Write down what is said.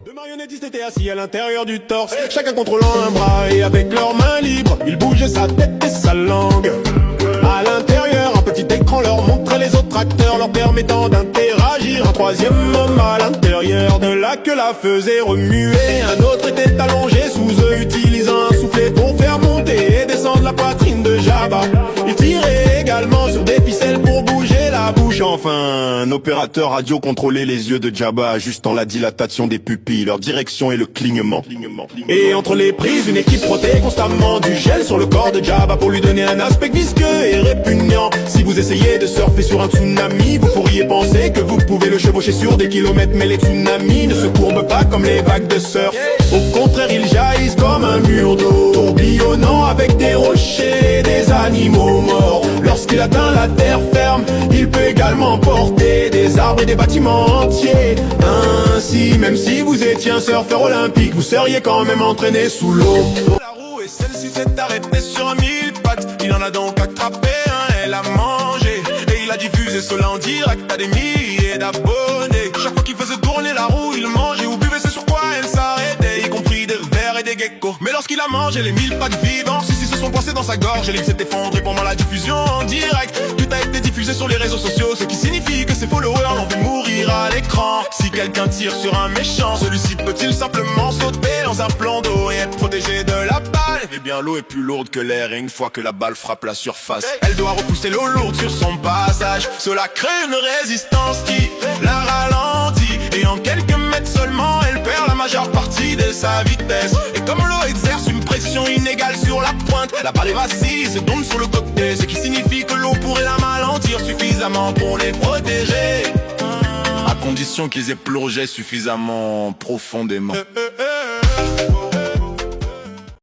Deux marionnettistes étaient assis à l'intérieur du torse, chacun contrôlant un bras et avec leurs mains libres, ils bougeaient sa tête et sa langue. À l'intérieur, un petit écran leur montrait les autres acteurs, leur permettant d'interagir. Un troisième homme à l'intérieur de la queue la faisait remuer. Un autre était allongé sous eux, utilisant un soufflet pour faire monter et descendre la poitrine de Jabba. Il tirait également sur des ficelles pour bouger la bouche. Enfin, un opérateur radio contrôlait les yeux de Jabba, ajustant la dilatation des pupilles, leur direction et le clignement. Et entre les prises, une équipe frottait constamment du gel sur le corps de Jabba pour lui donner un aspect visqueux et répugnant. Si vous essayez de surfer sur un tsunami, vous pourriez penser que vous pouvez le chevaucher sur des kilomètres, mais les tsunamis ne se courbent pas comme les vagues de surf. Au contraire, ils jaillissent comme un mur d'eau, tourbillonnant avec des rochers et des animaux morts. Lorsqu'il atteint la terre ferme, il peut également porter des arbres et des bâtiments entiers. Ainsi, même si vous étiez un surfeur olympique, vous seriez quand même entraîné sous l'eau. La roue et celle-ci s'est arrêtée sur un mille pattes. Il en a donc attrapé un, elle a mangé, et il a diffusé cela en direct à des milliers d'abonnés. Chaque fois qu'il faisait tourner la roue, il mangeait ou buvait, c'est sur quoi elle s'arrêtait, y compris des vers et des geckos. Mais lorsqu'il a mangé les 1000 pattes vivants, si se sont coincés dans sa gorge et l'île s'est effondrée pendant la diffusion en direct. Tout a été diffusé sur les réseaux sociaux, ce qui signifie que ses followers l'ont vu mourir à l'écran. Si quelqu'un tire sur un méchant, celui-ci peut-il simplement sauter dans un plan d'eau et être protégé de la balle? Eh bien l'eau est plus lourde que l'air et une fois que la balle frappe la surface, elle doit repousser l'eau lourde sur son passage. Cela crée une résistance qui la ralentit et en quelques mètres seulement elle perd la majeure partie de sa vitesse. Et comme l'eau exerce une pression inégale sur la pointe, la balle est vacille, se tombe sur le côté, ce qui signifie que l'eau pourrait la ralentir suffisamment pour les protéger, à condition qu'ils aient plongé suffisamment profondément.